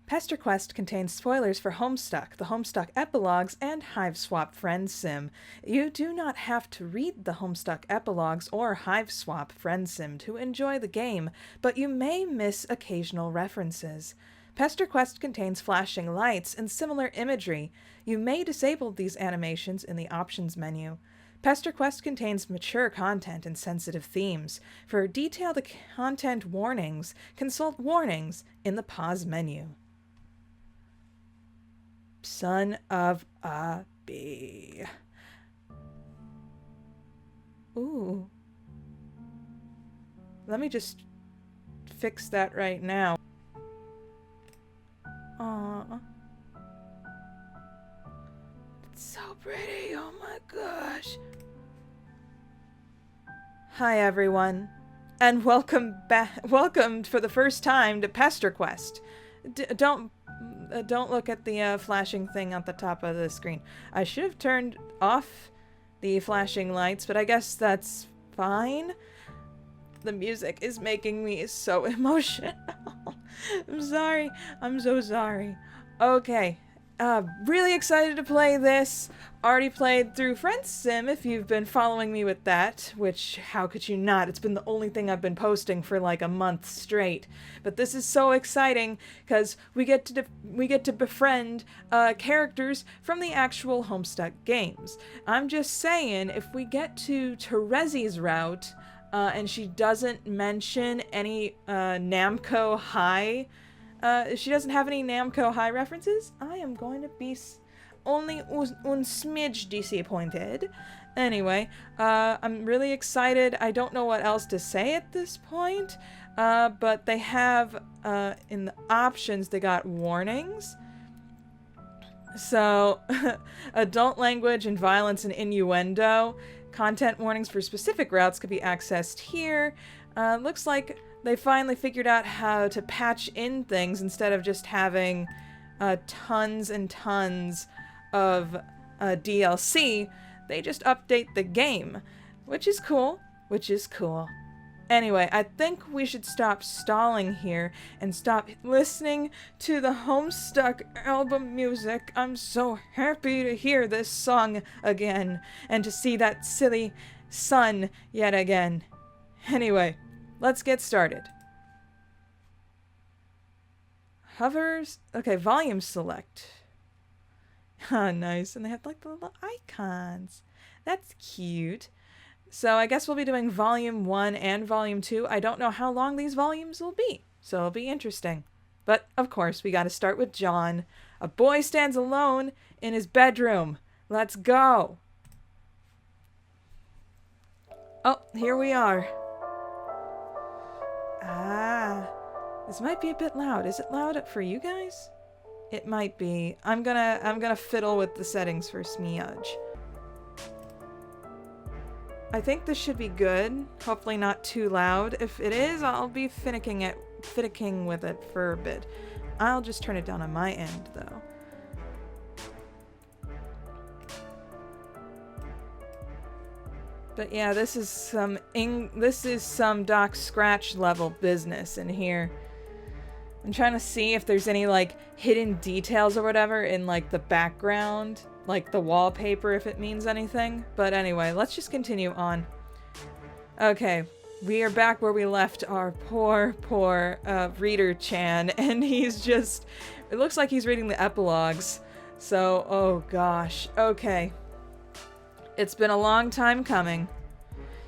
Pesterquest contains spoilers for Homestuck, the Homestuck epilogues, and Hiveswap Friend Sim. You do not have to read the Homestuck epilogues or Hiveswap Friend Sim to enjoy the game, but you may miss occasional references. Pesterquest contains flashing lights and similar imagery. You may disable these animations in the options menu. Pesterquest contains mature content and sensitive themes. For detailed content warnings, consult warnings in the pause menu. Son of a bee. Ooh. Let me just fix that right now. Aww. It's so pretty, oh my gosh. Hi everyone, and welcome back. Welcome for the first time to Pesterquest. Don't look at the flashing thing at the top of the screen. I should have turned off the flashing lights, but I guess that's fine. The music is making me so emotional. I'm sorry. I'm so sorry. Okay. Really excited to play this. Already played through Friend Sim if you've been following me with that, which how could you not? It's been the only thing I've been posting for like a month straight. But this is so exciting because we get to befriend characters from the actual Homestuck games. I'm just saying, if we get to Terezi's route and she doesn't mention any Namco High, she doesn't have any Namco High references, I am going to be only un smidge disappointed. Anyway, I'm really excited. I don't know what else to say at this point, but they have, in the options, they got warnings. So, adult language and violence and innuendo. Content warnings for specific routes could be accessed here. Looks like they finally figured out how to patch in things instead of just having tons and tons of DLC. They just update the game, which is cool, Anyway, I think we should stop stalling here and stop listening to the Homestuck album music. I'm so happy to hear this song again and to see that silly sun yet again. Anyway, let's get started. Hovers. Okay, volume select. Ah, nice. And they have like the little icons. That's cute. So I guess we'll be doing volume 1 and volume 2. I don't know how long these volumes will be, so it'll be interesting. But of course, we got to start with John. A boy stands alone in his bedroom. Let's go. Oh, here we are. Ah, this might be a bit loud. Is it loud for you guys? It might be. I'm gonna fiddle with the settings for smidge. I think this should be good. Hopefully not too loud. If it is, I'll be finicking with it for a bit. I'll just turn it down on my end though. But yeah, this is some Doc Scratch level business in here. I'm trying to see if there's any like hidden details or whatever in like the background, like the wallpaper, if it means anything. But anyway, let's just continue on. Okay, we are back where we left our poor reader Chan, and he's just, it looks like he's reading the epilogues. So, oh gosh, okay. It's been a long time coming.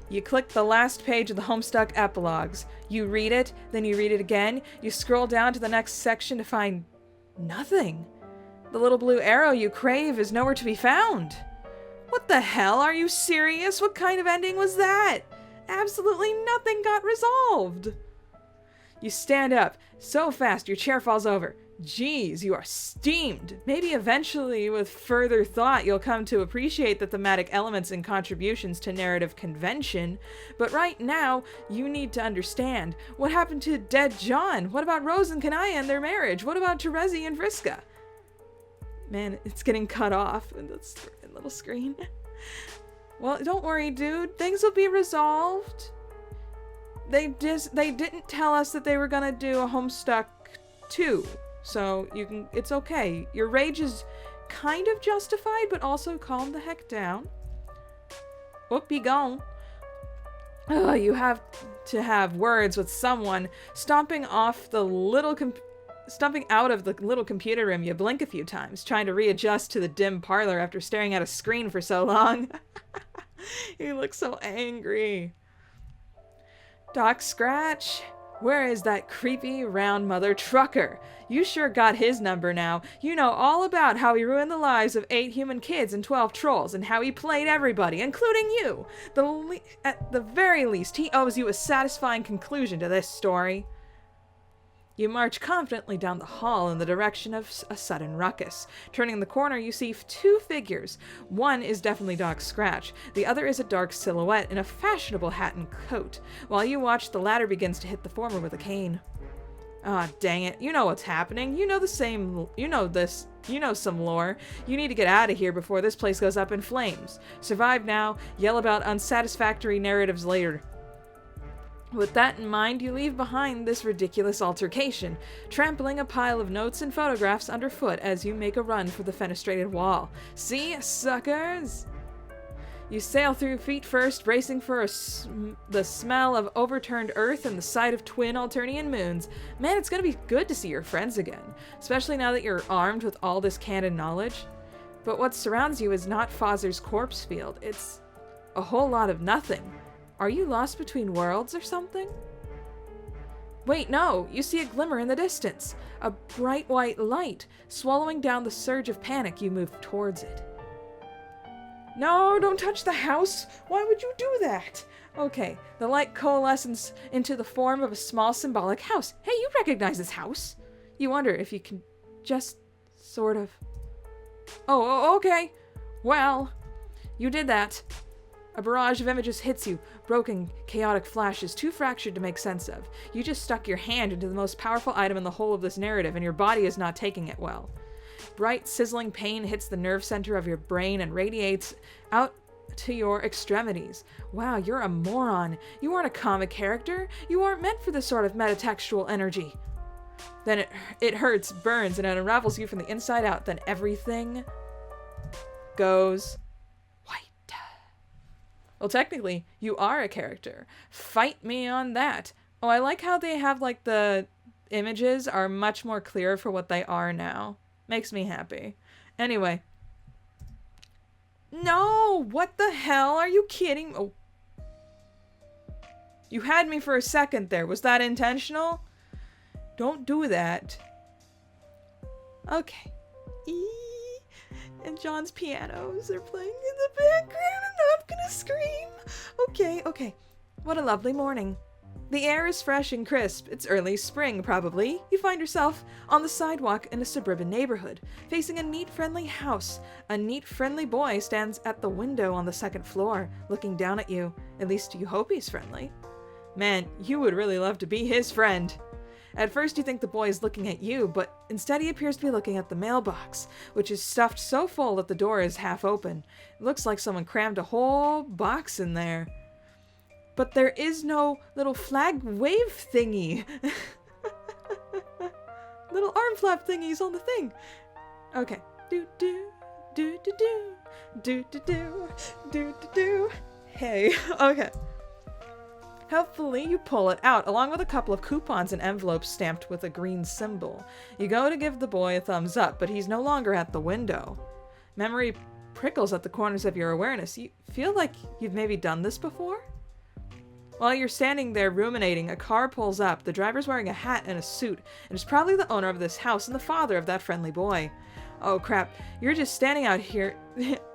You click the last page of the Homestuck epilogues. You read it, then you read it again. You scroll down to the next section to find nothing. The little blue arrow you crave is nowhere to be found. What the hell? Are you serious? What kind of ending was that? Absolutely nothing got resolved. You stand up so fast your chair falls over. Geez, you are steamed. Maybe eventually, with further thought, you'll come to appreciate the thematic elements and contributions to narrative convention. But right now, you need to understand. What happened to dead John? What about Rose and Kanaya and their marriage? What about Terezi and Vriska? Man, it's getting cut off in this little screen. Well, don't worry, dude. Things will be resolved. They didn't tell us that they were gonna do a Homestuck 2. So it's okay. Your rage is kind of justified, but also calm the heck down. Whoop, be gone. Ugh, you have to have words with someone. Stomping out of the little computer room, you blink a few times, trying to readjust to the dim parlor after staring at a screen for so long. You look so angry. Doc Scratch, where is that creepy round mother trucker? You sure got his number now. You know all about how he ruined the lives of 8 human kids and 12 trolls, and how he played everybody, including you. At the very least, he owes you a satisfying conclusion to this story. You march confidently down the hall in the direction of a sudden ruckus. Turning the corner, you see 2 figures. One is definitely Doc Scratch. The other is a dark silhouette in a fashionable hat and coat. While you watch, the latter begins to hit the former with a cane. Ah, dang it. You know what's happening. You know some lore. You need to get out of here before this place goes up in flames. Survive now. Yell about unsatisfactory narratives later. With that in mind, you leave behind this ridiculous altercation, trampling a pile of notes and photographs underfoot as you make a run for the fenestrated wall. See, suckers? You sail through feet first, bracing for the smell of overturned earth and the sight of twin Alternian moons. Man, it's gonna be good to see your friends again, especially now that you're armed with all this canon knowledge. But what surrounds you is not Fozzer's corpse field. It's a whole lot of nothing. Are you lost between worlds or something? Wait, no! You see a glimmer in the distance. A bright white light. Swallowing down the surge of panic, you move towards it. No, don't touch the house! Why would you do that? Okay, the light coalesces into the form of a small symbolic house. Hey, you recognize this house? You wonder if you can just sort of... Oh, okay. Well, you did that. A barrage of images hits you, broken, chaotic flashes, too fractured to make sense of. You just stuck your hand into the most powerful item in the whole of this narrative, and your body is not taking it well. Bright, sizzling pain hits the nerve center of your brain and radiates out to your extremities. Wow, you're a moron. You aren't a comic character. You aren't meant for this sort of metatextual energy. Then it hurts, burns, and it unravels you from the inside out. Then everything goes... Well, technically, you are a character. Fight me on that. Oh, I like how they have, like, the images are much more clear for what they are now. Makes me happy. Anyway. No! What the hell? Are you kidding? Oh. You had me for a second there. Was that intentional? Don't do that. Okay. And John's pianos are playing in the background and I'm gonna scream. Okay. What a lovely morning. The air is fresh and crisp. It's early spring, probably. You find yourself on the sidewalk in a suburban neighborhood, facing a neat, friendly house. A neat, friendly boy stands at the window on the 2nd floor, looking down at you. At least you hope he's friendly. Man, you would really love to be his friend. At first you think the boy is looking at you, but instead he appears to be looking at the mailbox, which is stuffed so full that the door is half open. It looks like someone crammed a whole box in there. But there is no little flag wave thingy. Little arm flap thingies on the thing. Okay. Do. Hey. Okay. Helpfully, you pull it out, along with a couple of coupons and envelopes stamped with a green symbol. You go to give the boy a thumbs up, but he's no longer at the window. Memory prickles at the corners of your awareness. You feel like you've maybe done this before? While you're standing there ruminating, a car pulls up. The driver's wearing a hat and a suit, and is probably the owner of this house and the father of that friendly boy. Oh crap, you're just standing out here.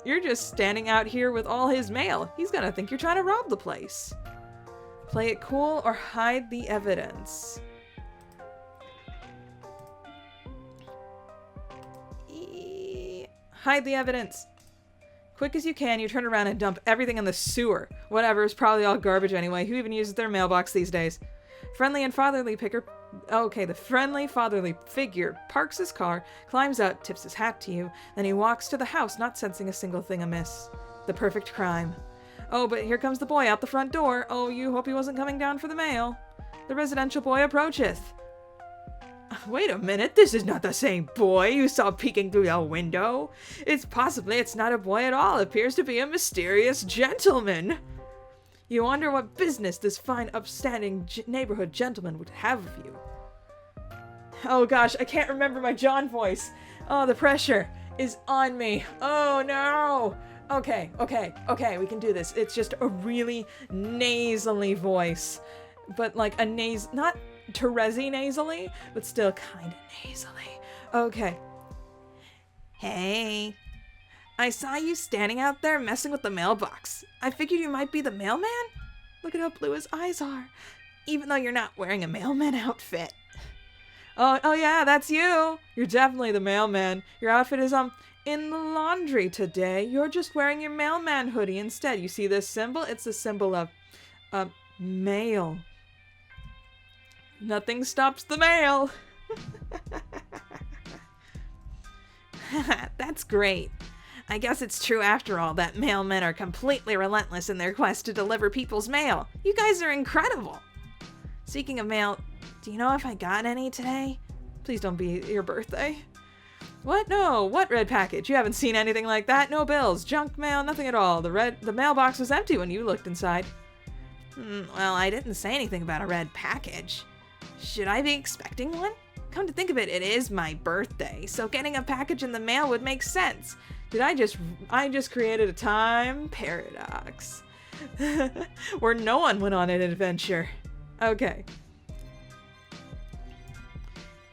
You're just standing out here with all his mail. He's gonna think you're trying to rob the place. Play it cool or hide the evidence. Hide the evidence. Quick as you can, you turn around and dump everything in the sewer. Whatever, it's probably all garbage anyway. Who even uses their mailbox these days? The friendly fatherly figure parks his car, climbs out, tips his hat to you, then he walks to the house, not sensing a single thing amiss. The perfect crime. Oh, but here comes the boy out the front door. Oh, you hope he wasn't coming down for the mail. The residential boy approacheth. Wait a minute, this is not the same boy you saw peeking through the window. It's not a boy at all. It appears to be a mysterious gentleman. You wonder what business this fine, upstanding neighborhood gentleman would have of you. Oh gosh, I can't remember my John voice. Oh, the pressure is on me. Oh no. Okay, we can do this. It's just a really nasally voice. But like a not Terezi nasally, but still kind of nasally. Okay. Hey. I saw you standing out there messing with the mailbox. I figured you might be the mailman? Look at how blue his eyes are. Even though you're not wearing a mailman outfit. Oh yeah, that's you. You're definitely the mailman. Your outfit is, in the laundry today. You're just wearing your mailman hoodie instead. You see this symbol? It's the symbol of, mail. Nothing stops the mail. That's great. I guess it's true after all that mailmen are completely relentless in their quest to deliver people's mail. You guys are incredible. Speaking of mail, do you know if I got any today? Please don't be your birthday. What? No. What red package? You haven't seen anything like that? No bills, junk mail, nothing at all. The mailbox was empty when you looked inside. Well, I didn't say anything about a red package. Should I be expecting one? Come to think of it, it is my birthday, so getting a package in the mail would make sense. I just created a time paradox. Where no one went on an adventure. Okay.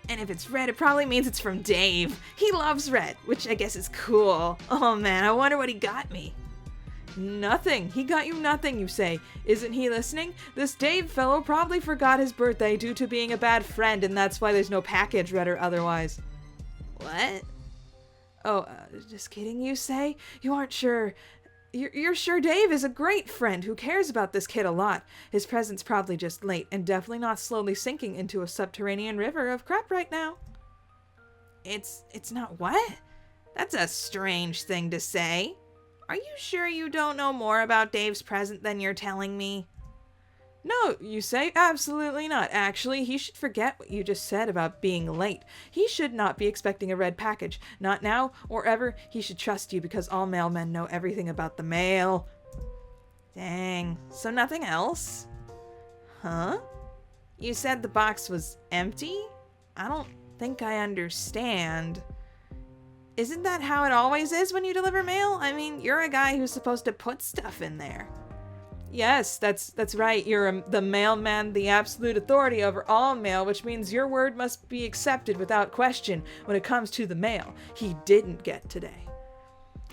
And if it's red, it probably means it's from Dave. He loves red, which I guess is cool. Oh man, I wonder what he got me. Nothing. He got you nothing, you say. Isn't he listening? This Dave fellow probably forgot his birthday due to being a bad friend, and that's why there's no package, red or otherwise. What? Oh, just kidding, you say? You aren't sure. You're sure Dave is a great friend who cares about this kid a lot. His present's probably just late and definitely not slowly sinking into a subterranean river of crap right now. It's not what? That's a strange thing to say. Are you sure you don't know more about Dave's present than you're telling me? No, you say? Absolutely not. Actually, he should forget what you just said about being late. He should not be expecting a red package. Not now or ever. He should trust you because all mailmen know everything about the mail. Dang. So nothing else? Huh? You said the box was empty? I don't think I understand. Isn't that how it always is when you deliver mail? I mean, you're a guy who's supposed to put stuff in there. Yes, that's right. You're the mailman, the absolute authority over all mail, which means your word must be accepted without question when it comes to the mail he didn't get today.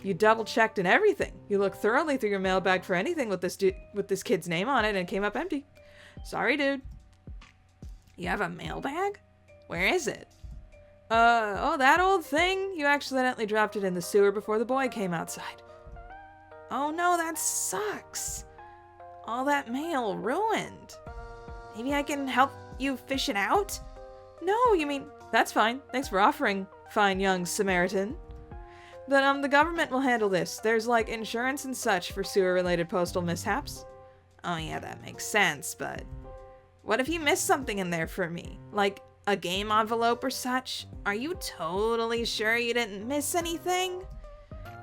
You double-checked and everything. You looked thoroughly through your mailbag for anything with this kid's name on it and it came up empty. Sorry, dude. You have a mailbag? Where is it? Oh, that old thing? You accidentally dropped it in the sewer before the boy came outside. Oh no, that sucks. All that mail ruined. Maybe I can help you fish it out? No, you mean... That's fine. Thanks for offering, fine young Samaritan. But, the government will handle this. There's, like, insurance and such for sewer-related postal mishaps. Oh yeah, that makes sense, but... What if you missed something in there for me? Like, a game envelope or such? Are you totally sure you didn't miss anything?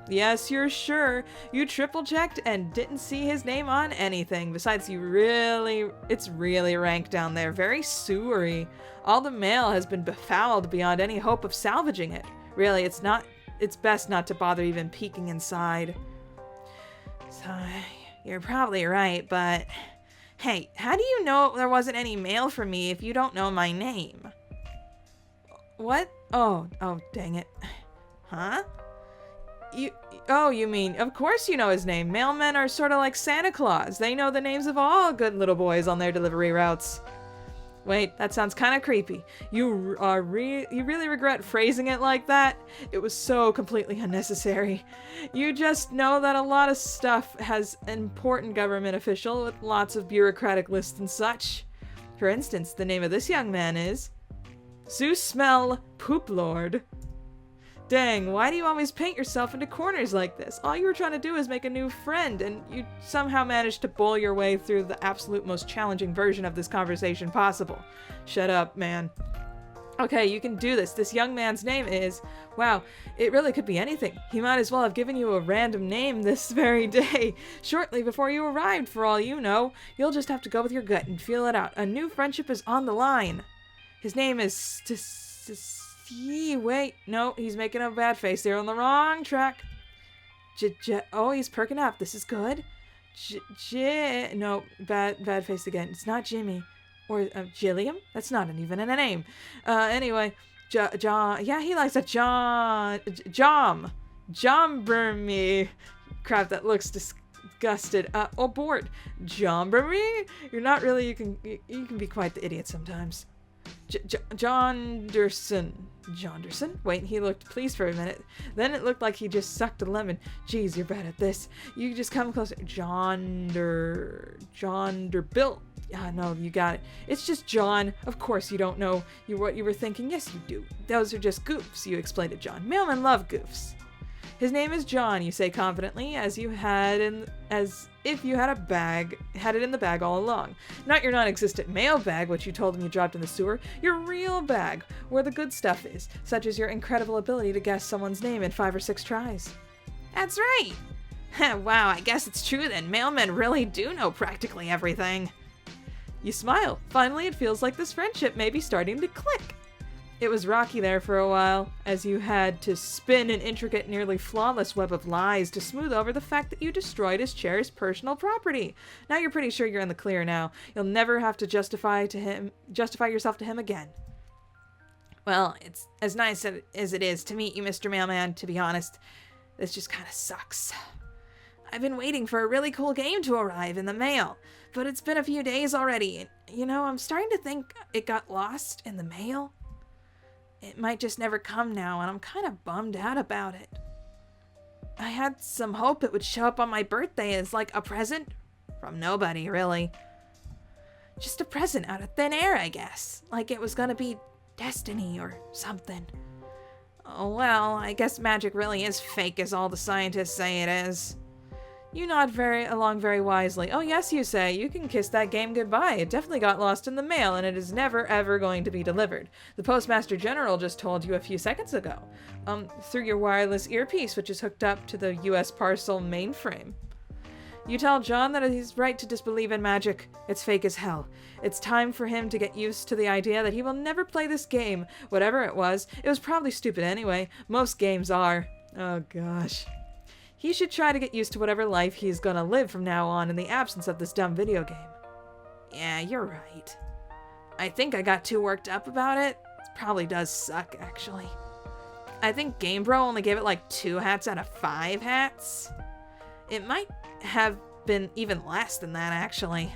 Yes, you're sure. You triple-checked and didn't see his name on anything. Besides, it's really rank down there. Very sewery. All the mail has been befouled beyond any hope of salvaging it. Really, it's best not to bother even peeking inside. So, you're probably right, but... Hey, how do you know there wasn't any mail for me if you don't know my name? What? Oh, dang it. Huh? You mean, of course you know his name. Mailmen are sort of like Santa Claus. They know the names of all good little boys on their delivery routes. Wait, that sounds kind of creepy. You really regret phrasing it like that? It was so completely unnecessary. You just know that a lot of stuff has an important government official with lots of bureaucratic lists and such. For instance, the name of this young man is... Zeus Smell Poop Lord. Dang, why do you always paint yourself into corners like this? All you were trying to do is make a new friend, and you somehow managed to bull your way through the absolute most challenging version of this conversation possible. Shut up, man. Okay, you can do this. This young man's name is... Wow, it really could be anything. He might as well have given you a random name this very day, shortly before you arrived, for all you know. You'll just have to go with your gut and feel it out. A new friendship is on the line. His name is... Wait, no, he's making a bad face. They're on the wrong track. Oh, he's perking up. This is good. No, bad face again. It's not Jimmy. Or Gilliam? That's not even a name. Anyway, John. Yeah, he likes a John. Jombermy. Crap, that looks disgusted. Bored. Jombermy? You're not really. You can be quite the idiot sometimes. Jonderson. Wait, he looked pleased for a minute. Then it looked like he just sucked a lemon. Geez, you're bad at this. You just come closer. Jonderbilt. No, you got it. It's just John. Of course you don't know what you were thinking. Yes, you do. Those are just goofs, you explained to John. Mailmen love goofs. His name is John, you say confidently, as if you had it in the bag all along. Not your non-existent mail bag, which you told him you dropped in the sewer. Your real bag, where the good stuff is, such as your incredible ability to guess someone's name in 5 or 6 tries. That's right. Wow, I guess it's true then. Mailmen really do know practically everything. You smile. Finally, it feels like this friendship may be starting to click. It was rocky there for a while, as you had to spin an intricate, nearly flawless web of lies to smooth over the fact that you destroyed his cherished personal property. Now you're pretty sure you're in the clear now. You'll never have to justify yourself to him again. Well, it's as nice as it is to meet you, Mr. Mailman, to be honest. This just kind of sucks. I've been waiting for a really cool game to arrive in the mail, but it's been a few days already, and, I'm starting to think it got lost in the mail. It might just never come now, and I'm kind of bummed out about it. I had some hope it would show up on my birthday as like a present from nobody, really. Just a present out of thin air, I guess. Like it was gonna be destiny or something. Oh well, I guess magic really is fake as all the scientists say it is. You nod along very wisely. Oh yes, you say. You can kiss that game goodbye. It definitely got lost in the mail, and it is never ever going to be delivered. The Postmaster General just told you a few seconds ago. Through your wireless earpiece, which is hooked up to the U.S. parcel mainframe. You tell John that he's right to disbelieve in magic. It's fake as hell. It's time for him to get used to the idea that he will never play this game. Whatever it was probably stupid anyway. Most games are. Oh gosh. He should try to get used to whatever life he's gonna live from now on in the absence of this dumb video game. Yeah, you're right. I think I got too worked up about it. It probably does suck, actually. I think Game Bro only gave it like 2 hats out of 5 hats. It might have been even less than that, actually.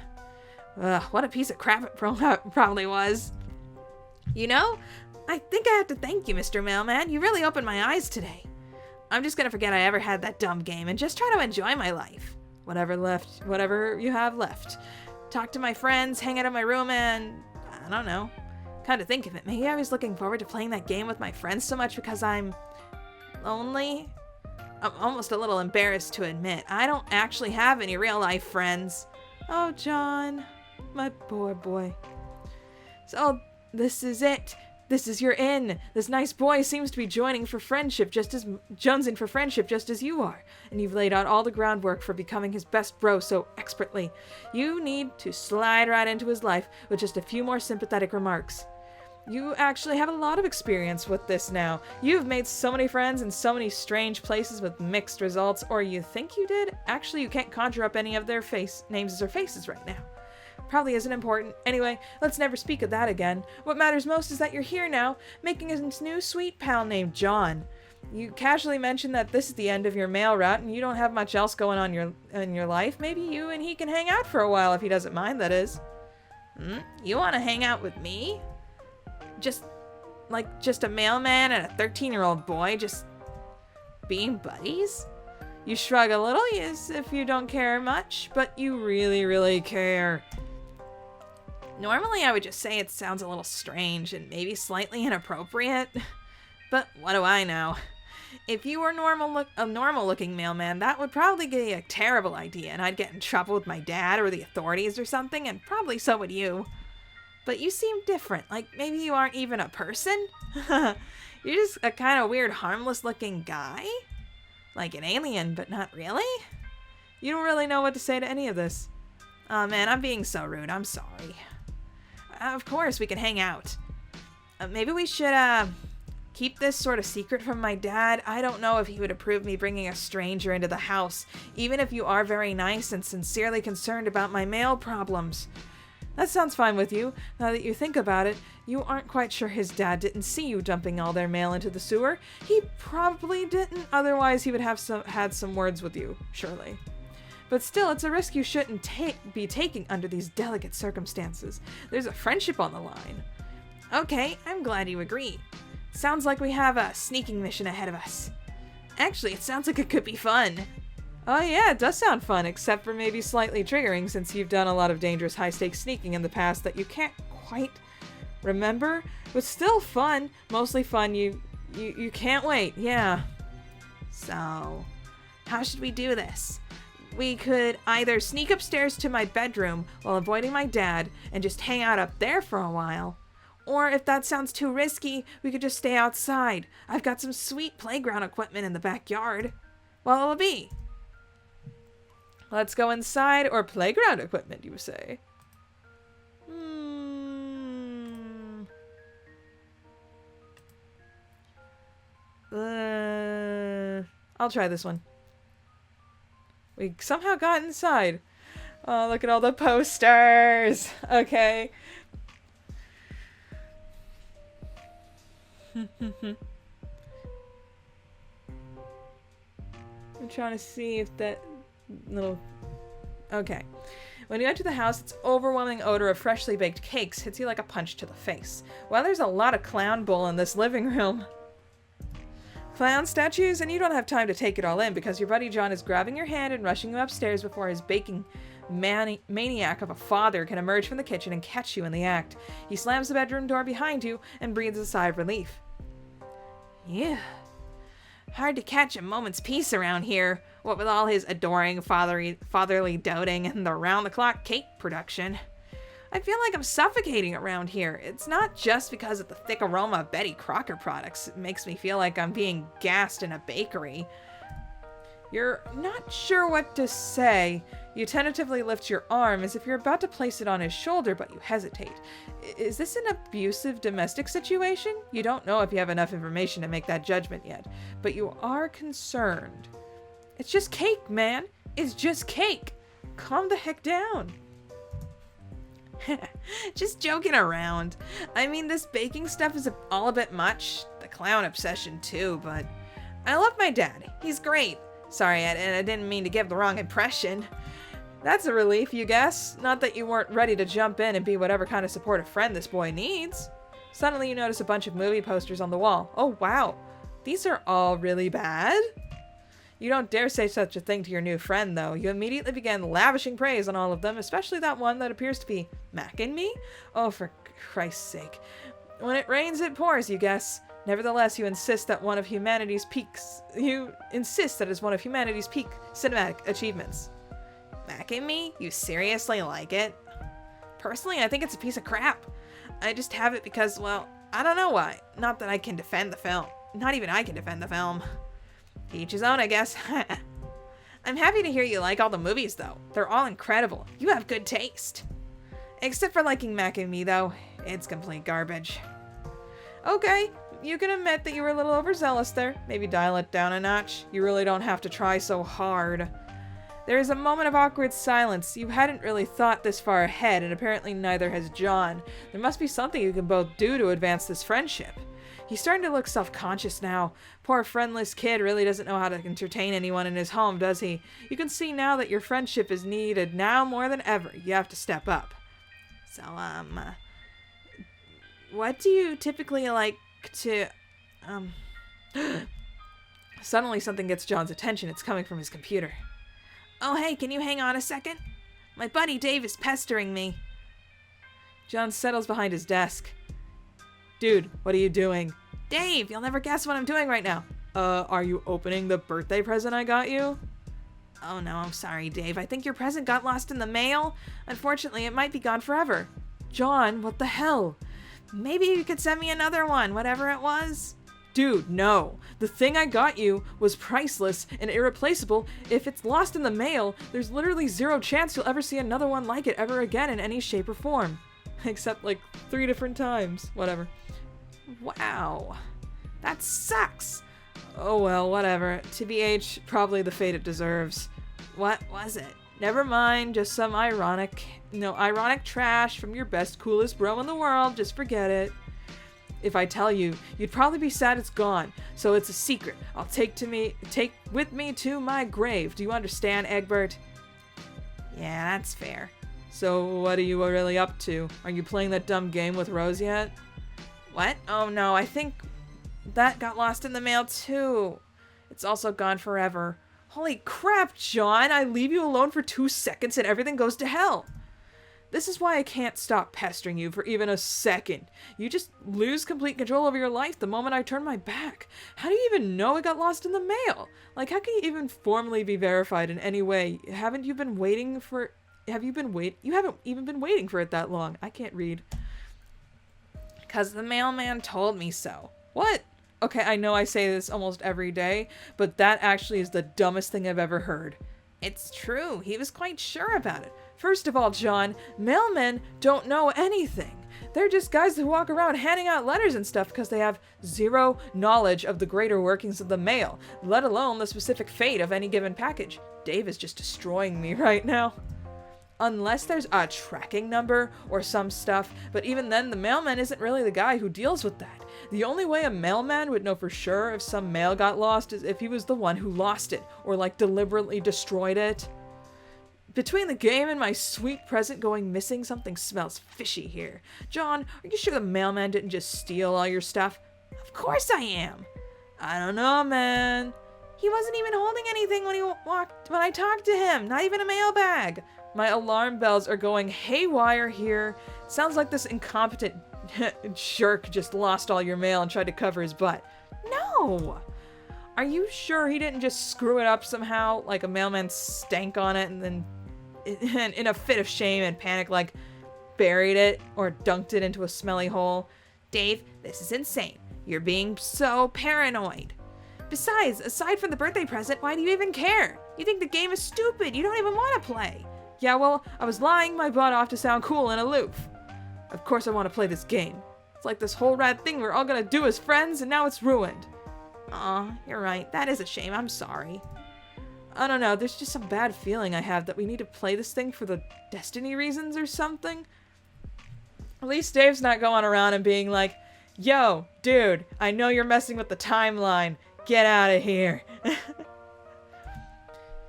Ugh, what a piece of crap it probably was. I think I have to thank you, Mr. Mailman. You really opened my eyes today. I'm just gonna forget I ever had that dumb game and just try to enjoy my life. Whatever you have left. Talk to my friends, hang out in my room, and I don't know. Come to think of it, maybe I was looking forward to playing that game with my friends so much because I'm lonely. I'm almost a little embarrassed to admit. I don't actually have any real life friends. Oh, John, my poor boy. So, this is it. This is your in. This nice boy seems to be jonesing for friendship just as you are. And you've laid out all the groundwork for becoming his best bro so expertly. You need to slide right into his life with just a few more sympathetic remarks. You actually have a lot of experience with this now. You've made so many friends in so many strange places with mixed results, or you think you did. Actually, you can't conjure up any of their names or faces right now. Probably isn't important. Anyway, let's never speak of that again. What matters most is that you're here now, making a new sweet pal named John. You casually mentioned that this is the end of your mail route and you don't have much else going on in your life. Maybe you and he can hang out for a while if he doesn't mind, that is. You want to hang out with me? Just a mailman and a 13-year-old boy just being buddies? You shrug a little, as if you don't care much, but you really, really care. Normally, I would just say it sounds a little strange and maybe slightly inappropriate, but what do I know? If you were a normal-looking mailman, that would probably be a terrible idea, and I'd get in trouble with my dad or the authorities or something, and probably so would you. But you seem different, like maybe you aren't even a person? You're just a kind of weird, harmless-looking guy? Like an alien, but not really? You don't really know what to say to any of this. Oh man, I'm being so rude, I'm sorry. Of course, we can hang out. Maybe we should, keep this sort of secret from my dad. I don't know if he would approve me bringing a stranger into the house, even if you are very nice and sincerely concerned about my mail problems. That sounds fine with you. Now that you think about it, you aren't quite sure his dad didn't see you dumping all their mail into the sewer. He probably didn't, otherwise he would have had some words with you, surely. But still, it's a risk you shouldn't be taking under these delicate circumstances. There's a friendship on the line. Okay, I'm glad you agree. Sounds like we have a sneaking mission ahead of us. Actually, it sounds like it could be fun. Oh yeah, it does sound fun, except for maybe slightly triggering since you've done a lot of dangerous high-stakes sneaking in the past that you can't quite remember. But still fun. Mostly fun. You can't wait, yeah. So, how should we do this? We could either sneak upstairs to my bedroom while avoiding my dad and just hang out up there for a while. Or if that sounds too risky, we could just stay outside. I've got some sweet playground equipment in the backyard. What'll it be? Let's go inside or playground equipment, you say? I'll try this one. We somehow got inside. Oh, look at all the posters. Okay. I'm trying to see if that little... Okay. When you enter the house, its overwhelming odor of freshly baked cakes hits you like a punch to the face. Well, there's a lot of clown bull in this living room. Clown statues, and you don't have time to take it all in because your buddy John is grabbing your hand and rushing you upstairs before his baking maniac of a father can emerge from the kitchen and catch you in the act. He slams the bedroom door behind you and breathes a sigh of relief. Yeah. Hard to catch a moment's peace around here, what with all his adoring fatherly doting and the round-the-clock cake production. I feel like I'm suffocating around here. It's not just because of the thick aroma of Betty Crocker products. It makes me feel like I'm being gassed in a bakery. You're not sure what to say. You tentatively lift your arm as if you're about to place it on his shoulder, but you hesitate. Is this an abusive domestic situation? You don't know if you have enough information to make that judgment yet, but you are concerned. It's just cake, man. It's just cake. Calm the heck down. Just joking around. I mean, this baking stuff is all a bit much. The clown obsession too, but I love my dad. He's great. Sorry, and I didn't mean to give the wrong impression. That's a relief, you guess. Not that you weren't ready to jump in and be whatever kind of supportive friend this boy needs. Suddenly you notice a bunch of movie posters on the wall. Oh wow, these are all really bad? You don't dare say such a thing to your new friend, though. You immediately begin lavishing praise on all of them, especially that one that appears to be Mac and Me? Oh, for Christ's sake. When it rains, it pours, you guess. Nevertheless, you insist that one of humanity's peaks... You insist that it's one of humanity's peak cinematic achievements. Mac and Me? You seriously like it? Personally, I think it's a piece of crap. I just have it because, well, I don't know why. Not that I can defend the film. Not even I can defend the film. Each his own, I guess. I'm happy to hear you like all the movies, though. They're all incredible. You have good taste. Except for liking Mac and Me, though. It's complete garbage. Okay, you can admit that you were a little overzealous there. Maybe dial it down a notch. You really don't have to try so hard. There is a moment of awkward silence. You hadn't really thought this far ahead, and apparently neither has John. There must be something you can both do to advance this friendship. He's starting to look self-conscious now. Poor friendless kid really doesn't know how to entertain anyone in his home, does he? You can see now that your friendship is needed now more than ever. You have to step up. So, what do you typically like to, Suddenly something gets John's attention. It's coming from his computer. Oh, hey, can you hang on a second? My buddy Dave is pestering me. John settles behind his desk. Dude, what are you doing? Dave, you'll never guess what I'm doing right now. Are you opening the birthday present I got you? Oh no, I'm sorry, Dave. I think your present got lost in the mail. Unfortunately, it might be gone forever. John, what the hell? Maybe you could send me another one, whatever it was. Dude, no. The thing I got you was priceless and irreplaceable. If it's lost in the mail, there's literally zero chance you'll ever see another one like it ever again in any shape or form. Except like 3 different times. Whatever. Wow. That sucks. Oh well, whatever. TBH, probably the fate it deserves. What was it? Never mind, just some ironic trash from your best, coolest bro in the world. Just forget it. If I tell you, you'd probably be sad it's gone, so it's a secret. I'll take with me to my grave. Do you understand, Egbert? Yeah, that's fair. So what are you really up to? Are you playing that dumb game with Rose yet? What? Oh no, I think that got lost in the mail too. It's also gone forever. Holy crap, John! I leave you alone for 2 seconds and everything goes to hell. This is why I can't stop pestering you for even a second. You just lose complete control over your life the moment I turn my back. How do you even know it got lost in the mail? Like, how can you even formally be verified in any way? You haven't even been waiting for it that long. I can't read. 'Cause the mailman told me so. What? Okay, I know I say this almost every day, but that actually is the dumbest thing I've ever heard. It's true. He was quite sure about it. First of all, John, mailmen don't know anything. They're just guys who walk around handing out letters and stuff because they have zero knowledge of the greater workings of the mail, let alone the specific fate of any given package. Dave is just destroying me right now. Unless there's a tracking number or some stuff, but even then the mailman isn't really the guy who deals with that. The only way a mailman would know for sure if some mail got lost is if he was the one who lost it, or like deliberately destroyed it. Between the game and my sweet present going missing, something smells fishy here. John, are you sure the mailman didn't just steal all your stuff? Of course I am. I don't know, man. He wasn't even holding anything when I talked to him, not even a mailbag. My alarm bells are going haywire here. Sounds like this incompetent jerk just lost all your mail and tried to cover his butt. No! Are you sure he didn't just screw it up somehow? Like a mailman stank on it and then in a fit of shame and panic like buried it or dunked it into a smelly hole? Dave, this is insane. You're being so paranoid. Besides, aside from the birthday present, why do you even care? You think the game is stupid. You don't even want to play. Yeah, well, I was lying my butt off to sound cool and aloof. Of course I want to play this game. It's like this whole rad thing we're all gonna do as friends, and now it's ruined. Aw, you're right. That is a shame. I'm sorry. I don't know. There's just some bad feeling I have that we need to play this thing for the destiny reasons or something. At least Dave's not going around and being like, yo, dude, I know you're messing with the timeline. Get out of here.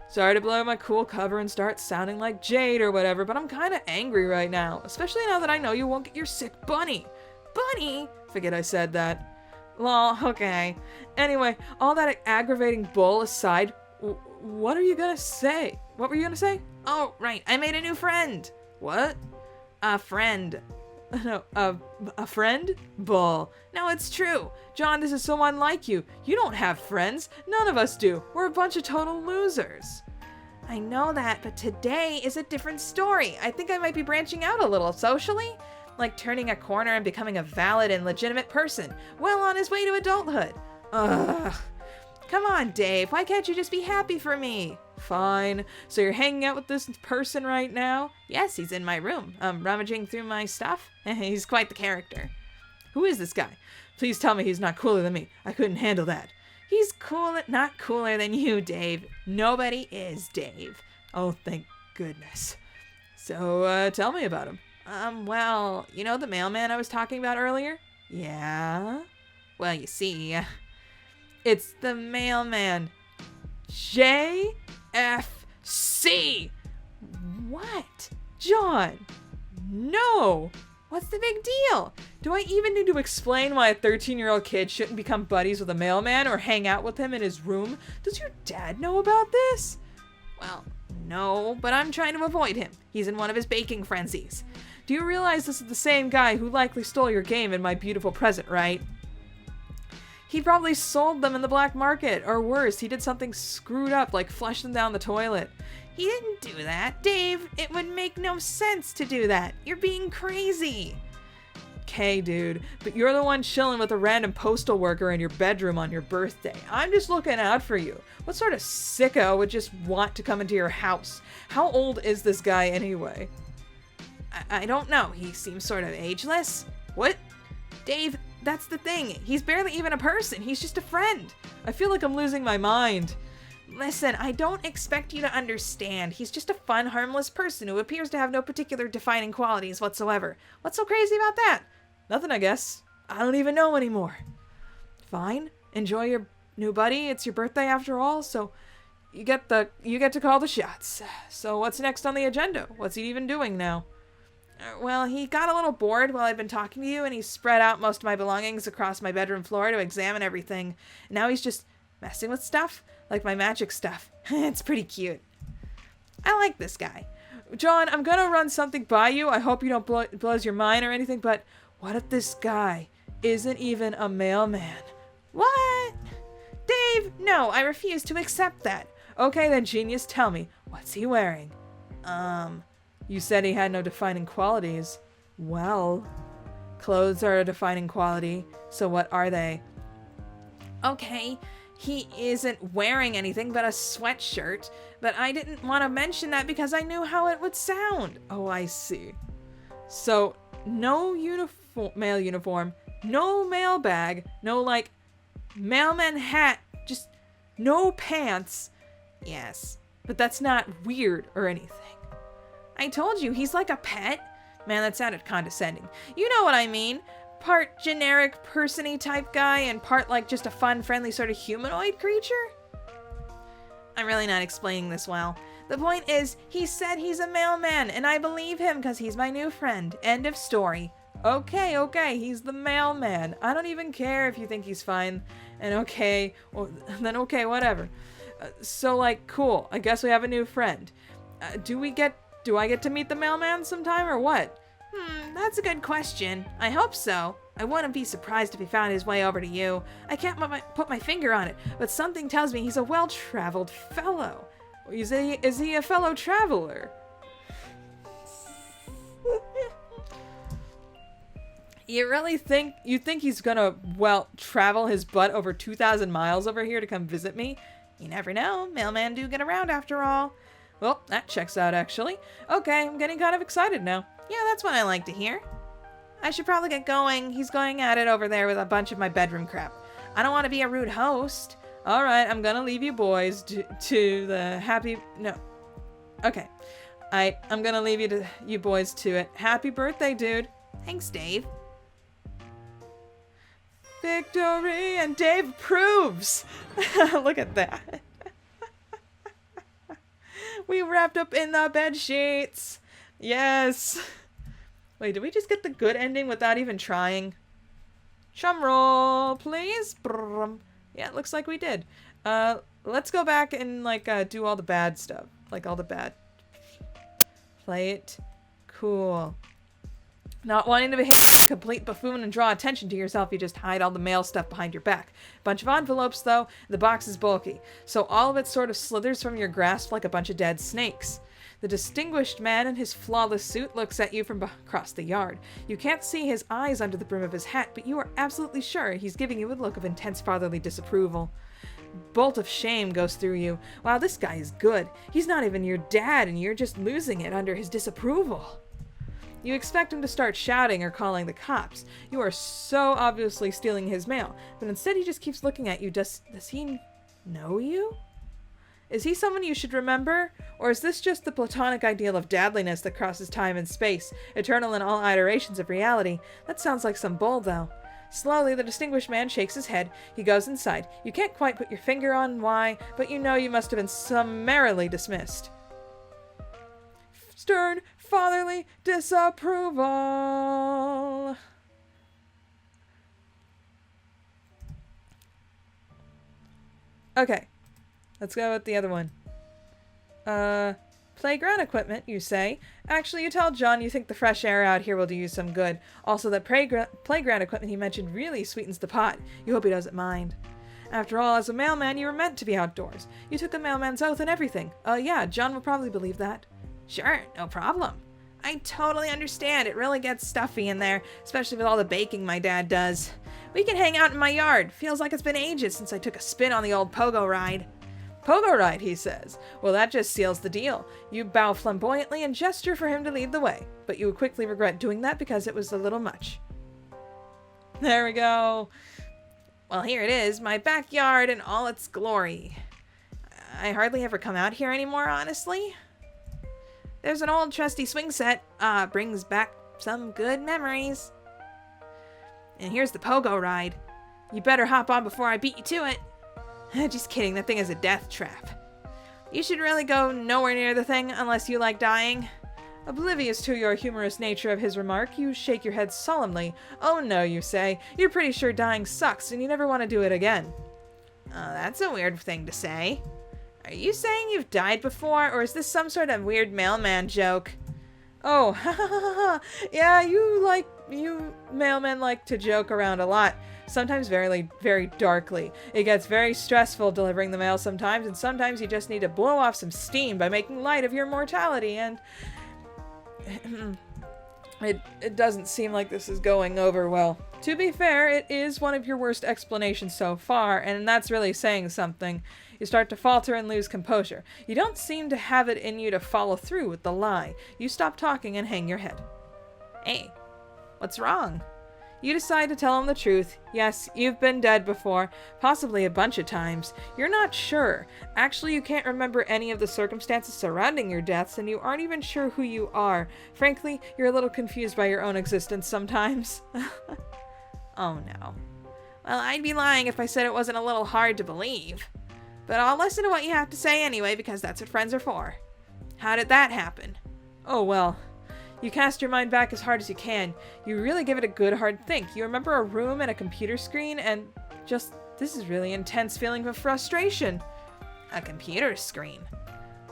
Sorry to blow my cool cover and start sounding like Jade or whatever, but I'm kind of angry right now. Especially now that I know you won't get your sick bunny. Bunny? Forget I said that. Lol, okay. Anyway, all that aggravating bull aside, what are you gonna say? What were you gonna say? Oh, right, I made a new friend. What? A friend. No, a friend? Bull. No, it's true. John, this is so unlike you. You don't have friends. None of us do. We're a bunch of total losers. I know that, but today is a different story. I think I might be branching out a little socially. Like turning a corner and becoming a valid and legitimate person. Well on his way to adulthood. Ugh. Come on, Dave. Why can't you just be happy for me? Fine. So you're hanging out with this person right now? Yes, he's in my room. Rummaging through my stuff. He's quite the character. Who is this guy? Please tell me he's not cooler than me. I couldn't handle that. He's not cooler than you, Dave. Nobody is, Dave. Oh, thank goodness. So, tell me about him. Well, you know the mailman I was talking about earlier? Yeah? Well, you see, it's the mailman. JFC! What? John! No! What's the big deal? Do I even need to explain why a 13-year-old kid shouldn't become buddies with a mailman or hang out with him in his room? Does your dad know about this? Well, no, but I'm trying to avoid him. He's in one of his baking frenzies. Do you realize this is the same guy who likely stole your game and my beautiful present, right? He probably sold them in the black market, or worse, he did something screwed up like flushed them down the toilet. He didn't do that. Dave, it would make no sense to do that. You're being crazy. Okay, dude, but you're the one chilling with a random postal worker in your bedroom on your birthday. I'm just looking out for you. What sort of sicko would just want to come into your house? How old is this guy anyway? I don't know. He seems sort of ageless. What? Dave, that's the thing. He's barely even a person. He's just a friend. I feel like I'm losing my mind. Listen, I don't expect you to understand. He's just a fun, harmless person who appears to have no particular defining qualities whatsoever. What's so crazy about that? Nothing, I guess. I don't even know anymore. Fine. Enjoy your new buddy. It's your birthday after all, so you get to call the shots. So what's next on the agenda? What's he even doing now? Well, he got a little bored while I've been talking to you, and he spread out most of my belongings across my bedroom floor to examine everything. Now he's just messing with stuff, like my magic stuff. It's pretty cute. I like this guy. John, I'm gonna run something by you. I hope you don't blows your mind or anything, but what if this guy isn't even a mailman? What? Dave, no, I refuse to accept that. Okay then, genius, tell me, what's he wearing? You said he had no defining qualities. Well, clothes are a defining quality, so what are they? Okay, he isn't wearing anything but a sweatshirt, but I didn't want to mention that because I knew how it would sound. Oh, I see. So, no mail uniform, no mail bag, no, like, mailman hat, just no pants. Yes, but that's not weird or anything. I told you, he's like a pet. Man, that sounded condescending. You know what I mean. Part generic person-y type guy and part like just a fun, friendly sort of humanoid creature? I'm really not explaining this well. The point is, he said he's a mailman, and I believe him because he's my new friend. End of story. Okay, he's the mailman. I don't even care if you think he's fine. And okay, well, then okay, whatever. So, like, cool. I guess we have a new friend. Do I get to meet the mailman sometime or what? That's a good question. I hope so. I wouldn't be surprised if he found his way over to you. I can't put my finger on it, but something tells me he's a well-traveled fellow. Is he a fellow traveler? You really think he's gonna, well, travel his butt over 2,000 miles over here to come visit me? You never know. Mailman do get around after all. Well, that checks out, actually. Okay, I'm getting kind of excited now. Yeah, that's what I like to hear. I should probably get going. He's going at it over there with a bunch of my bedroom crap. I don't want to be a rude host. All right, I'm gonna leave you boys to the happy... No. Okay. I'm gonna leave you boys to it. Happy birthday, dude. Thanks, Dave. Victory, and Dave approves. Look at that. We wrapped up in the bed sheets. Yes. Wait, did we just get the good ending without even trying? Drum roll, please. Yeah, it looks like we did. Let's go back and like do all the bad stuff. Like all the bad. Play it cool. Not wanting to be a complete buffoon and draw attention to yourself, you just hide all the mail stuff behind your back. Bunch of envelopes, though. The box is bulky, so all of it sort of slithers from your grasp like a bunch of dead snakes. The distinguished man in his flawless suit looks at you from across the yard. You can't see his eyes under the brim of his hat, but you are absolutely sure he's giving you a look of intense fatherly disapproval. Bolt of shame goes through you. Wow, this guy is good. He's not even your dad, and you're just losing it under his disapproval. You expect him to start shouting or calling the cops. You are so obviously stealing his mail, but instead he just keeps looking at you. Does he know you? Is he someone you should remember? Or is this just the platonic ideal of dadliness that crosses time and space, eternal in all iterations of reality? That sounds like some bull, though. Slowly, the distinguished man shakes his head. He goes inside. You can't quite put your finger on why, but you know you must have been summarily dismissed. Stern, fatherly disapproval. Okay, let's go with the other one. Playground equipment, you say. Actually, you tell John you think the fresh air out here will do you some good. Also, that playground equipment he mentioned really sweetens the pot. You hope he doesn't mind. After all, as a mailman, you were meant to be outdoors. You took a mailman's oath and everything. Yeah, John will probably believe that. Sure, no problem. I totally understand. It really gets stuffy in there, especially with all the baking my dad does. We can hang out in my yard. Feels like it's been ages since I took a spin on the old pogo ride. Pogo ride, he says. Well, that just seals the deal. You bow flamboyantly and gesture for him to lead the way, but you would quickly regret doing that because it was a little much. There we go. Well, here it is, my backyard in all its glory. I hardly ever come out here anymore, honestly. There's an old trusty swing set. Brings back some good memories. And here's the pogo ride. You better hop on before I beat you to it. Just kidding, that thing is a death trap. You should really go nowhere near the thing unless you like dying. Oblivious to your humorous nature of his remark, you shake your head solemnly. Oh no, you say. You're pretty sure dying sucks and you never want to do it again. That's a weird thing to say. Are you saying you've died before, or is this some sort of weird mailman joke? Oh, ha ha ha ha. Yeah, you mailmen like to joke around a lot. Sometimes very, very darkly. It gets very stressful delivering the mail sometimes, and sometimes you just need to blow off some steam by making light of your mortality, and it doesn't seem like this is going over well. To be fair, it is one of your worst explanations so far, and that's really saying something. You start to falter and lose composure. You don't seem to have it in you to follow through with the lie. You stop talking and hang your head. Hey, what's wrong? You decide to tell him the truth. Yes, you've been dead before, possibly a bunch of times. You're not sure. Actually, you can't remember any of the circumstances surrounding your deaths, and you aren't even sure who you are. Frankly, you're a little confused by your own existence sometimes. Oh no. Well, I'd be lying if I said it wasn't a little hard to believe. But I'll listen to what you have to say anyway, because that's what friends are for. How did that happen? Oh well. You cast your mind back as hard as you can. You really give it a good hard think. You remember a room and a computer screen and just this is really intense feeling of frustration. A computer screen?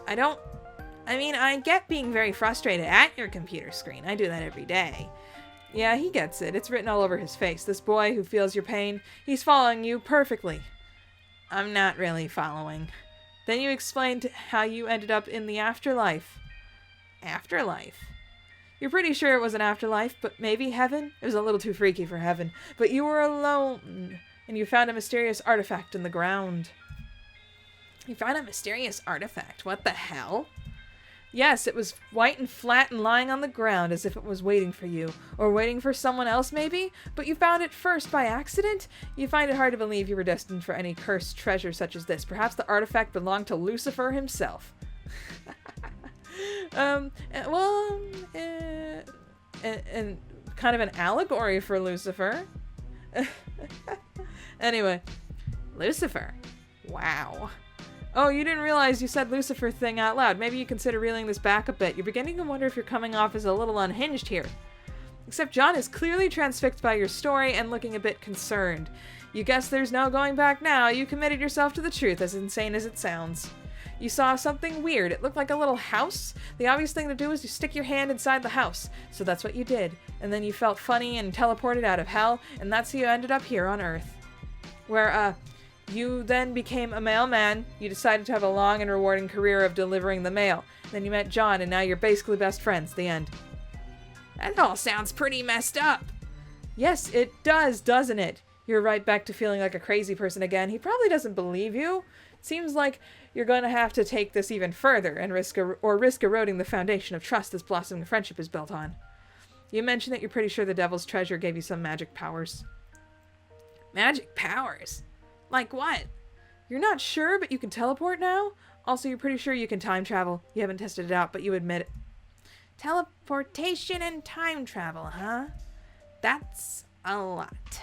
I get being very frustrated at your computer screen. I do that every day. Yeah, he gets it. It's written all over his face. This boy who feels your pain, he's following you perfectly. I'm not really following. Then you explained how you ended up in the afterlife. Afterlife? You're pretty sure it was an afterlife, but maybe heaven? It was a little too freaky for heaven. But you were alone, and you found a mysterious artifact in the ground. You found a mysterious artifact? What the hell? Yes, it was white and flat and lying on the ground as if it was waiting for you. Or waiting for someone else, maybe? But you found it first by accident? You find it hard to believe you were destined for any cursed treasure such as this. Perhaps the artifact belonged to Lucifer himself. And kind of an allegory for Lucifer. Anyway. Lucifer? Wow. Oh, you didn't realize you said Lucifer thing out loud. Maybe you consider reeling this back a bit. You're beginning to wonder if you're coming off as a little unhinged here. Except John is clearly transfixed by your story and looking a bit concerned. You guess there's no going back now. You committed yourself to the truth, as insane as it sounds. You saw something weird. It looked like a little house. The obvious thing to do is to stick your hand inside the house. So that's what you did. And then you felt funny and teleported out of hell, and that's how you ended up here on Earth. Where, you then became a mailman. You decided to have a long and rewarding career of delivering the mail. Then you met John, and now you're basically best friends. The end. That all sounds pretty messed up. Yes, it does, doesn't it? You're right back to feeling like a crazy person again. He probably doesn't believe you. It seems like you're going to have to take this even further and risk eroding the foundation of trust this blossoming friendship is built on. You mentioned that you're pretty sure the devil's treasure gave you some magic powers. Magic powers? Like what? You're not sure, but you can teleport now? Also, you're pretty sure you can time travel. You haven't tested it out, but you admit it. Teleportation and time travel, huh? That's a lot.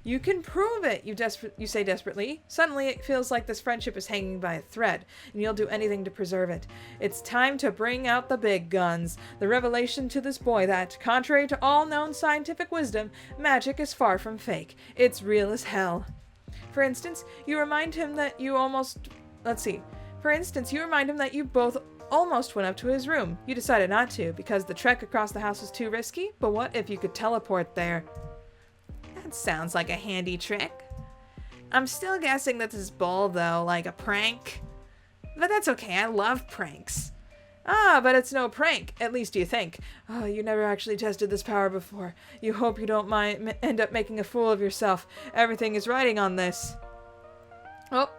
You can prove it, you say desperately. Suddenly, it feels like this friendship is hanging by a thread, and you'll do anything to preserve it. It's time to bring out the big guns. The revelation to this boy that, contrary to all known scientific wisdom, magic is far from fake. It's real as hell. For instance, you remind him that you both almost went up to his room. You decided not to, because the trek across the house was too risky, but what if you could teleport there? That sounds like a handy trick. I'm still guessing that this is bull, though, like a prank. But that's okay, I love pranks. Ah, but it's no prank, at least you think. Oh, you never actually tested this power before. You hope you don't end up making a fool of yourself. Everything is riding on this. Oh.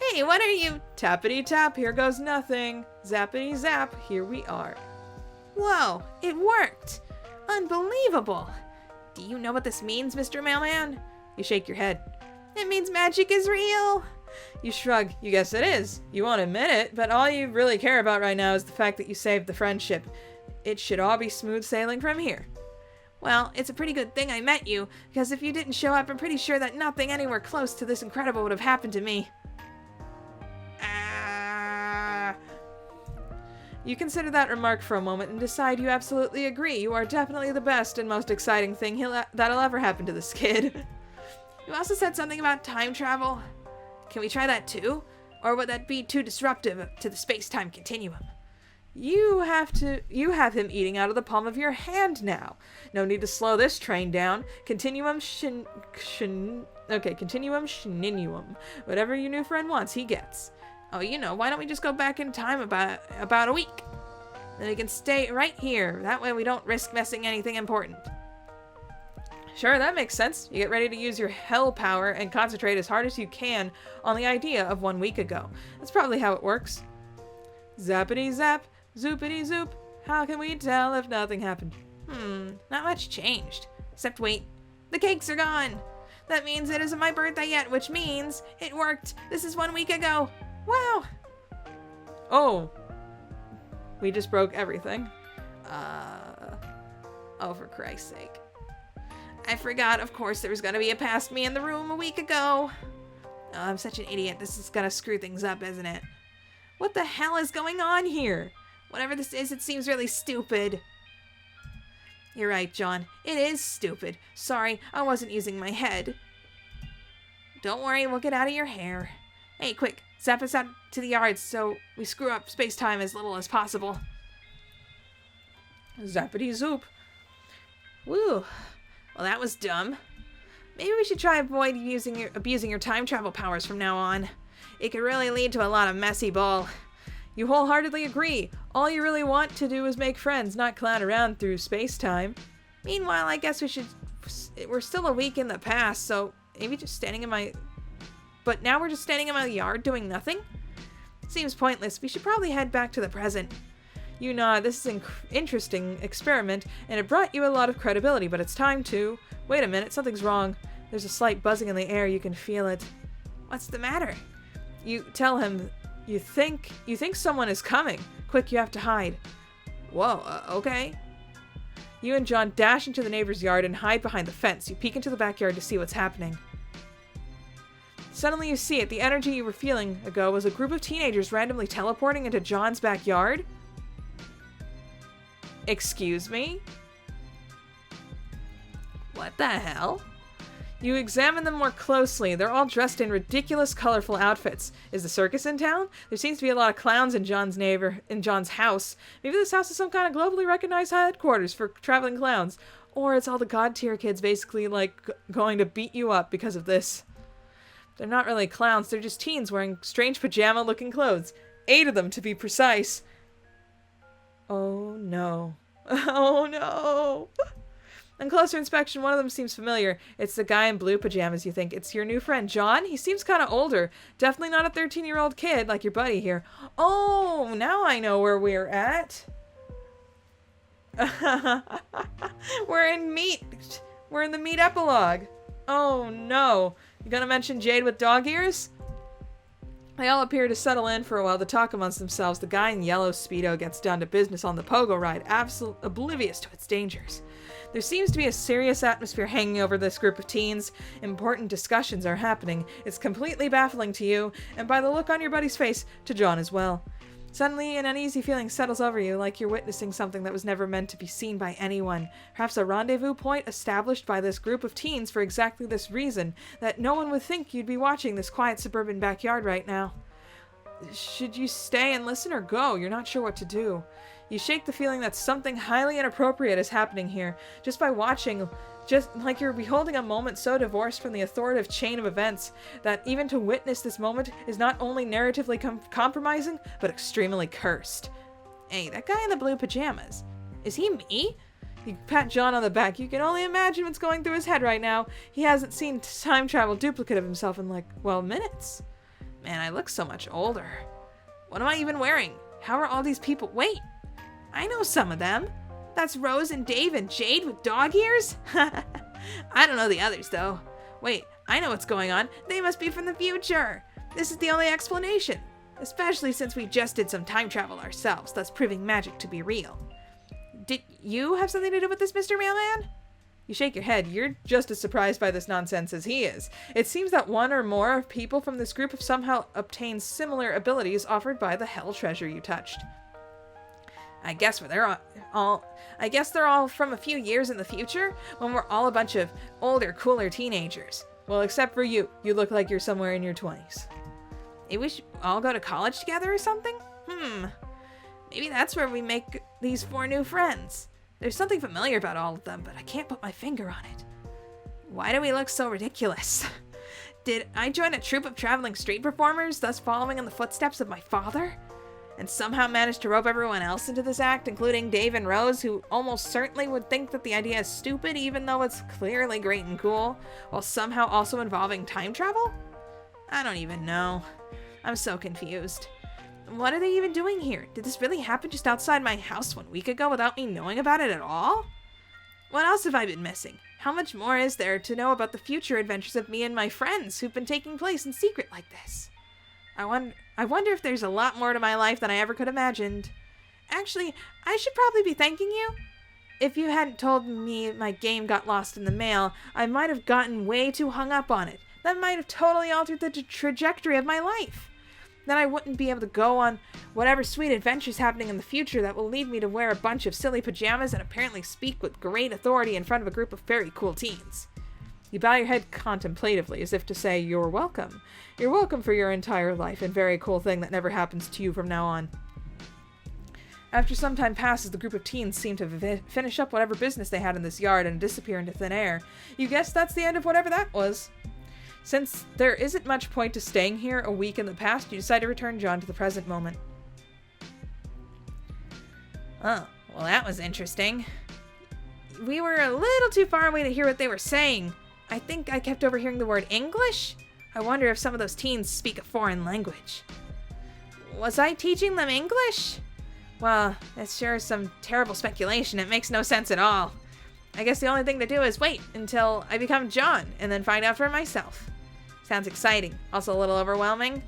Hey, what are you? Tappity tap, here goes nothing. Zappity zap, here we are. Whoa, it worked. Unbelievable. Do you know what this means, Mr. Mailman? You shake your head. It means magic is real. You shrug. You guess it is. You won't admit it, but all you really care about right now is the fact that you saved the friendship. It should all be smooth sailing from here. Well, it's a pretty good thing I met you, because if you didn't show up, I'm pretty sure that nothing anywhere close to this incredible would have happened to me. You consider that remark for a moment and decide you absolutely agree. You are definitely the best and most exciting thing that'll ever happen to this kid. You also said something about time travel. Can we try that too? Or would that be too disruptive to the space-time continuum? You have him eating out of the palm of your hand now. No need to slow this train down. Continuum continuum. Whatever your new friend wants, he gets. Oh, why don't we just go back in time about a week? Then we can stay right here. That way we don't risk missing anything important. Sure, that makes sense. You get ready to use your hell power and concentrate as hard as you can on the idea of 1 week ago. That's probably how it works. Zappity zap, zoopity zoop. How can we tell if nothing happened? Not much changed. Except wait, the cakes are gone. That means it isn't my birthday yet, which means it worked. This is 1 week ago. Wow. Oh. We just broke everything. Oh, for Christ's sake. I forgot, of course, there was going to be a past me in the room a week ago. Oh, I'm such an idiot. This is going to screw things up, isn't it? What the hell is going on here? Whatever this is, it seems really stupid. You're right, John. It is stupid. Sorry, I wasn't using my head. Don't worry, we'll get out of your hair. Hey, quick, zap us out to the yards so we screw up space-time as little as possible. Zappity zoop. Woo. Well, that was dumb. Maybe we should try avoid abusing your time travel powers from now on. It could really lead to a lot of messy bull. You wholeheartedly agree. All you really want to do is make friends, not clown around through space-time. Meanwhile, I guess we're still a week in the past, so maybe just standing in my... But now we're just standing in my yard doing nothing? Seems pointless. We should probably head back to the present. You nod. This is an interesting experiment, and it brought you a lot of credibility, but it's time to... Wait a minute, something's wrong. There's a slight buzzing in the air. You can feel it. What's the matter? You tell him you think someone is coming. Quick, you have to hide. Whoa, okay. You and John dash into the neighbor's yard and hide behind the fence. You peek into the backyard to see what's happening. Suddenly you see it. The energy you were feeling ago was a group of teenagers randomly teleporting into John's backyard. Excuse me? What the hell? You examine them more closely. They're all dressed in ridiculous, colorful outfits. Is the circus in town? There seems to be a lot of clowns in John's house. Maybe this house is some kind of globally recognized headquarters for traveling clowns. Or it's all the god tier kids basically going to beat you up because of this. They're not really clowns. They're just teens wearing strange pajama-looking clothes. 8 of them, to be precise. Oh, no. Oh, no. On closer inspection, one of them seems familiar. It's the guy in blue pajamas, you think. It's your new friend, John? He seems kind of older. Definitely not a 13-year-old kid like your buddy here. Oh, now I know where we're at. We're in the meat epilogue. Oh, no. You gonna mention Jade with dog ears? They all appear to settle in for a while to talk amongst themselves. The guy in yellow Speedo gets down to business on the pogo ride, absolutely oblivious to its dangers. There seems to be a serious atmosphere hanging over this group of teens. Important discussions are happening. It's completely baffling to you, and by the look on your buddy's face, to John as well. Suddenly, an uneasy feeling settles over you, like you're witnessing something that was never meant to be seen by anyone. Perhaps a rendezvous point established by this group of teens for exactly this reason, that no one would think you'd be watching this quiet suburban backyard right now. Should you stay and listen or go? You're not sure what to do. You shake the feeling that something highly inappropriate is happening here, just by watching, just like you're beholding a moment so divorced from the authoritative chain of events, that even to witness this moment is not only narratively compromising, but extremely cursed. Hey, that guy in the blue pajamas, is he me? You pat John on the back. You can only imagine what's going through his head right now. He hasn't seen time travel duplicate of himself in minutes. Man, I look so much older. What am I even wearing? How are all these people? Wait, I know some of them. That's Rose and Dave and Jade with dog ears? I don't know the others though. Wait, I know what's going on. They must be from the future. This is the only explanation. Especially since we just did some time travel ourselves, thus proving magic to be real. Did you have something to do with this, Mr. Mailman? You shake your head. You're just as surprised by this nonsense as he is. It seems that one or more people from this group have somehow obtained similar abilities offered by the hell treasure you touched. I guess they're all from a few years in the future, when we're all a bunch of older, cooler teenagers. Well, except for you. You look like you're somewhere in your 20s. Maybe we should all go to college together or something? Maybe that's where we make these 4 new friends. There's something familiar about all of them, but I can't put my finger on it. Why do we look so ridiculous? Did I join a troupe of traveling street performers, thus following in the footsteps of my father? And somehow managed to rope everyone else into this act, including Dave and Rose, who almost certainly would think that the idea is stupid even though it's clearly great and cool, while somehow also involving time travel? I don't even know. I'm so confused. What are they even doing here? Did this really happen just outside my house 1 week ago without me knowing about it at all? What else have I been missing? How much more is there to know about the future adventures of me and my friends who've been taking place in secret like this? I wonder if there's a lot more to my life than I ever could have imagined. Actually, I should probably be thanking you. If you hadn't told me my game got lost in the mail, I might have gotten way too hung up on it. That might have totally altered the trajectory of my life. Then I wouldn't be able to go on whatever sweet adventures happening in the future that will lead me to wear a bunch of silly pajamas and apparently speak with great authority in front of a group of very cool teens. You bow your head contemplatively, as if to say, you're welcome. You're welcome for your entire life, and very cool thing that never happens to you from now on. After some time passes, the group of teens seem to finish up whatever business they had in this yard and disappear into thin air. You guess that's the end of whatever that was. Since there isn't much point to staying here a week in the past, you decide to return John to the present moment. Oh, well that was interesting. We were a little too far away to hear what they were saying. I think I kept overhearing the word English? I wonder if some of those teens speak a foreign language. Was I teaching them English? Well, that's sure some terrible speculation. It makes no sense at all. I guess the only thing to do is wait until I become John and then find out for myself. Sounds exciting. Also a little overwhelming.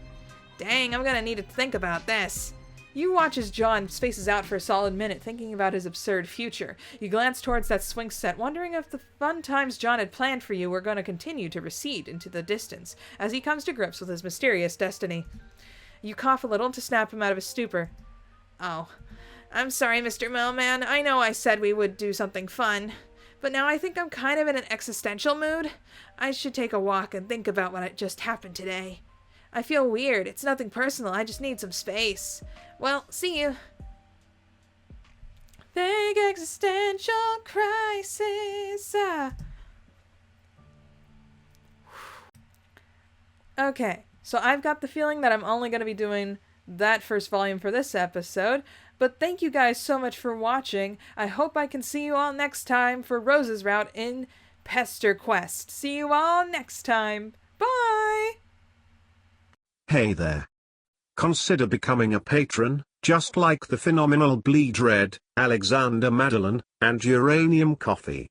Dang, I'm gonna need to think about this. You watch as John spaces out for a solid minute, thinking about his absurd future. You glance towards that swing set, wondering if the fun times John had planned for you were going to continue to recede into the distance, as he comes to grips with his mysterious destiny. You cough a little to snap him out of his stupor. Oh, I'm sorry, Mr. Mailman. I know I said we would do something fun, but now I think I'm kind of in an existential mood. I should take a walk and think about what just happened today. I feel weird. It's nothing personal. I just need some space. Well, see you. Big existential crisis. Okay, so I've got the feeling that I'm only going to be doing that first volume for this episode, but thank you guys so much for watching. I hope I can see you all next time for Rose's route in Pesterquest. See you all next time. Bye! Hey there. Consider becoming a patron, just like the phenomenal Bleed Red, Alexander Madeline, and Uranium Coffee.